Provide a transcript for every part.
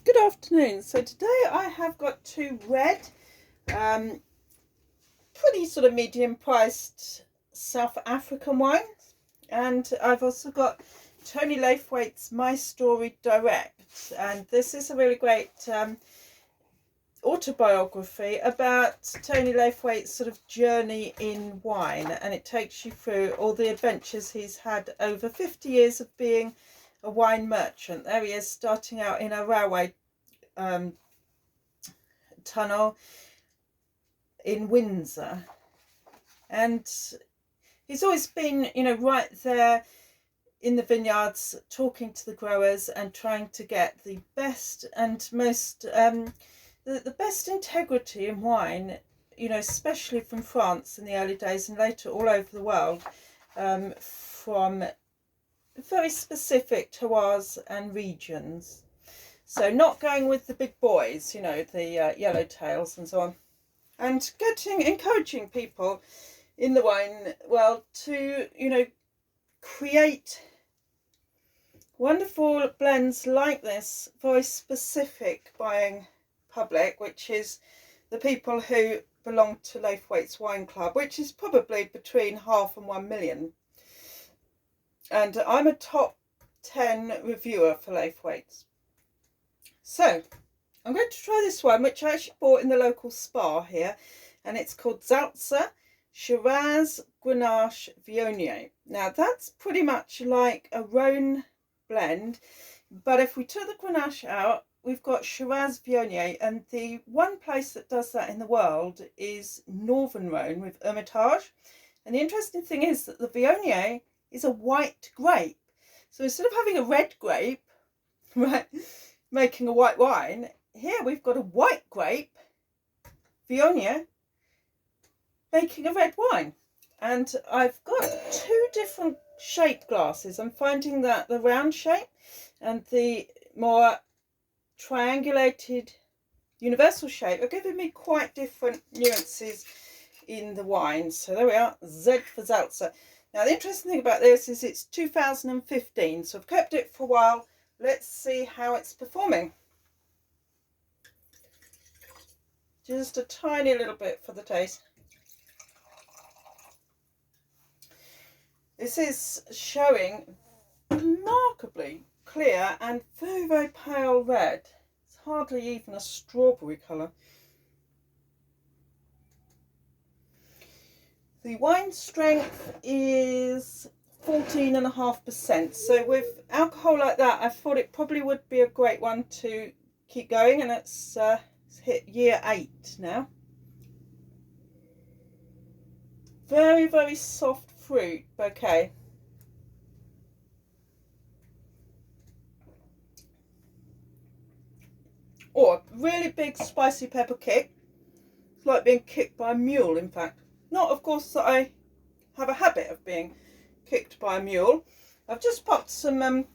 Good afternoon. So today I have got two red, pretty sort of medium priced South African wines, and I've also got Tony Laithwaite's My Story Direct, and this is a really great autobiography about Tony Laithwaite's sort of journey in wine, and it takes you through all the adventures he's had over 50 years of being a wine merchant. There he is, starting out in a railway tunnel in Windsor, and he's always been, right there in the vineyards, talking to the growers and trying to get the best and most the best integrity in wine, especially from France in the early days and later all over the world, from very specific terroirs and regions. So not going with the big boys, the yellowtails and so on, and encouraging people in the wine world to, create wonderful blends like this, very specific buying public, which is the people who belong to Laithwaite's Wine Club, which is probably between 500,000 and 1 million. And I'm a top 10 reviewer for Laithwaite's. So I'm going to try this one, which I actually bought in the local spa here, and it's called Zalze Shiraz Grenache Viognier. Now that's pretty much like a Rhône blend, but if we took the Grenache out, we've got Shiraz Viognier, and the one place that does that in the world is Northern Rhône with Hermitage. And the interesting thing is that the Viognier is a white grape. So instead of having a red grape, right, making a white wine, here we've got a white grape, Viognier, making a red wine. And I've got two different shape glasses. I'm finding that the round shape and the more triangulated universal shape are giving me quite different nuances in the wine. So there we are, Z for Zalze. Now the interesting thing about this is it's 2015, so I've kept it for a while. Let's see how it's performing. Just a tiny little bit for the taste. This is showing remarkably clear and very, very pale red. It's hardly even a strawberry colour. The wine strength is 14.5%. So with alcohol like that, I thought it probably would be a great one to keep going, and it's hit year 8 now. Very, very soft fruit bouquet. Or really big spicy pepper kick. It's like being kicked by a mule, in fact. Not, of course, that I have a habit of being kicked by a mule. I've just popped some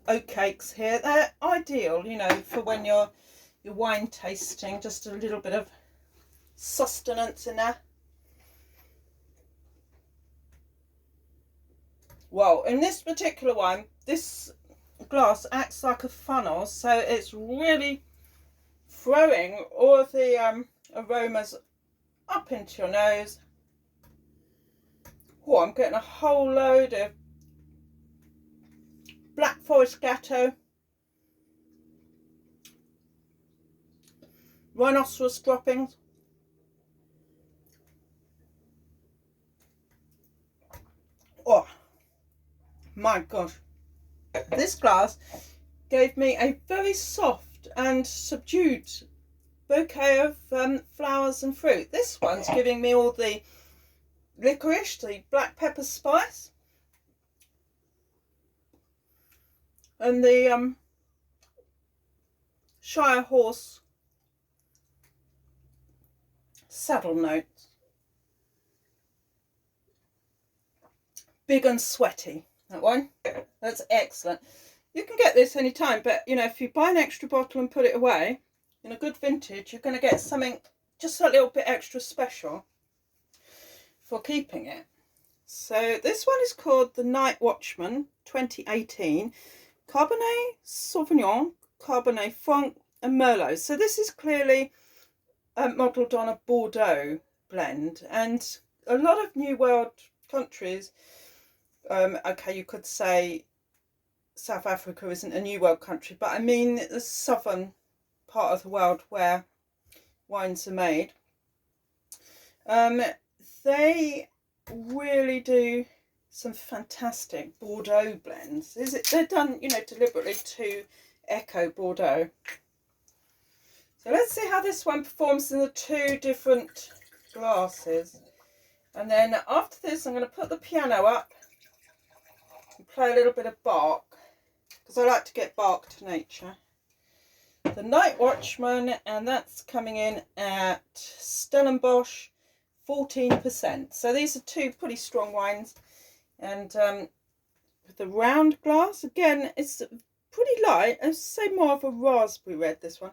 oat cakes here. They're ideal, for when you're wine tasting. Just a little bit of sustenance in there. Well, in this particular one, this glass acts like a funnel, so it's really throwing all of the aromas up into your nose. Oh, I'm getting a whole load of Black Forest Gatto, rhinoceros droppings, oh my gosh, this glass gave me a very soft and subdued bouquet of flowers and fruit. This one's giving me all the licorice, the black pepper spice, and the Shire horse saddle notes. Big and sweaty, that one. That's excellent. You can get this anytime, but if you buy an extra bottle and put it away in a good vintage, you're going to get something just a little bit extra special for keeping it. So this one is called the Night Watchman 2018 Cabernet Sauvignon Cabernet Franc and Merlot. So this is clearly modelled on a Bordeaux blend, and a lot of New World countries, okay, you could say South Africa isn't a New World country, but I mean the southern part of the world where wines are made, they really do some fantastic Bordeaux blends. They're done, you know, deliberately to echo Bordeaux. So let's see how this one performs in the two different glasses. And then after this, I'm going to put the piano up and play a little bit of Bach, because I like to get Bach to nature. The Night Watchman, and that's coming in at Stellenbosch, 14%. So these are two pretty strong wines. And with the round glass, again, it's pretty light. I'd say more of a raspberry red, this one.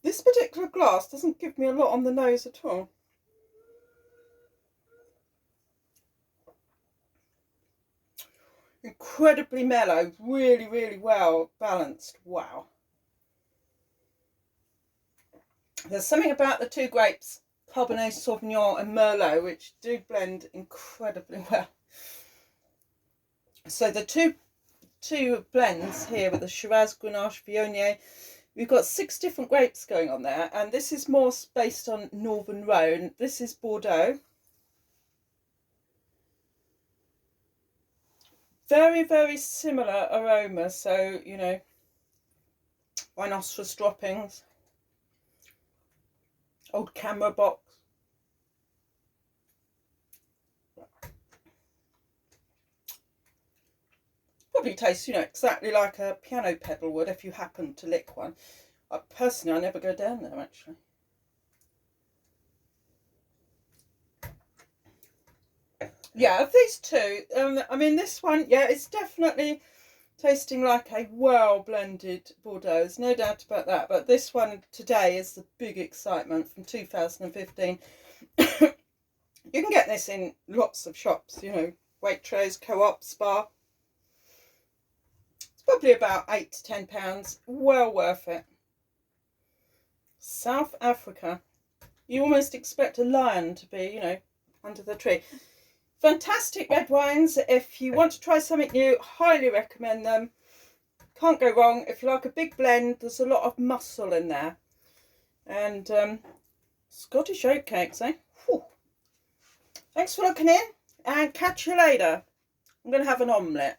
This particular glass doesn't give me a lot on the nose at all. Incredibly mellow, really, really well balanced. Wow. There's something about the two grapes, Cabernet Sauvignon and Merlot, which do blend incredibly well. So the two blends here with the Shiraz Grenache Viognier, we've got 6 different grapes going on there, and this is more based on Northern Rhône. This is Bordeaux. Very, very similar aroma, so, you know, rhinoceros droppings, old camera box. Probably tastes, you know, exactly like a piano pedal would if you happen to lick one. Personally, I never go down there, actually. Yeah, of these two, I mean, this one, yeah, it's definitely tasting like a well-blended Bordeaux. There's no doubt about that. But this one today is the big excitement from 2015. You can get this in lots of shops, you know, Waitrose, Co-op, Spa. It's probably about £8 to £10. Well worth it. South Africa. You almost expect a lion to be, you know, under the tree. Fantastic red wines. If you want to try something new, highly recommend them. Can't go wrong. If you like a big blend, there's a lot of muscle in there. And Scottish oatcakes, eh? Whew. Thanks for looking in, and catch you later. I'm going to have an omelette.